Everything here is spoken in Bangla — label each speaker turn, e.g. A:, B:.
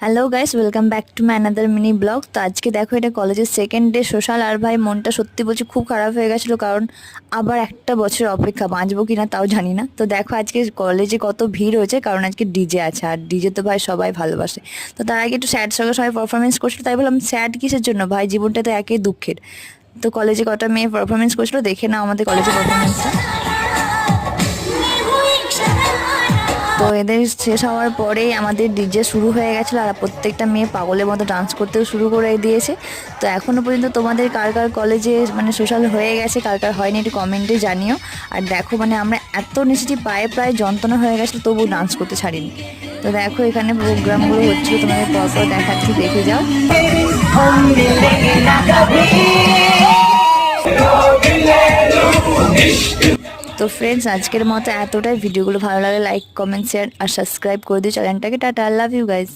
A: Hello guys, welcome back to my another mini blog. তো আজকে দেখো, এটা কলেজের সেকেন্ড ডে সোশ্যাল। আর ভাই মনটা সত্যি বলছি খুব খারাপ হয়ে গেছিলো, কারণ আবার একটা বছর অপেক্ষা, বাঁচবো কিনা তাও জানি না। তো দেখো আজকে কলেজে কত ভিড় হয়েছে, কারণ আজকে ডিজে আছে, আর ডিজে তো ভাই সবাই ভালোবাসে। তো তার আগে একটু স্যাড সঙ্গে সবাই পারফরমেন্স করছিল, তাই বললাম স্যাড কিসের জন্য, ভাই জীবনটা তো একই দুঃখের। তো কলেজে কটা মেয়ে পারফরমেন্স করছিল, দেখে নাও আমাদের কলেজের পারফরমেন্সটা। তো এদের শেষ হওয়ার পরেই আমাদের ডিজে শুরু হয়ে গেছিলো, আর প্রত্যেকটা মেয়ে পাগলের মতো ডান্স করতেও শুরু করে দিয়েছে। তো এখনও পর্যন্ত তোমাদের কার কার কলেজে মানে সোশ্যাল হয়ে গেছে, কার কার হয়নি, একটু কমেন্টে জানিও। আর দেখো মানে আমরা এত নেচেছি, পায়ে প্রায় যন্ত্রণা হয়ে গেছিলো, তবু ডান্স করতে ছাড়িনি। তো দেখো এখানে প্রোগ্রামগুলো হচ্ছিলো, তোমাদের পরপর দেখাচ্ছি, দেখে যাও। তো ফ্রেন্ডস, আজকের মতো এতটাই। ভিডিওগুলো ভালো লাগলে লাইক, কমেন্ট, শেয়ার আর সাবস্ক্রাইব করে দিও চ্যানেলটাকে। Tata, love you guys.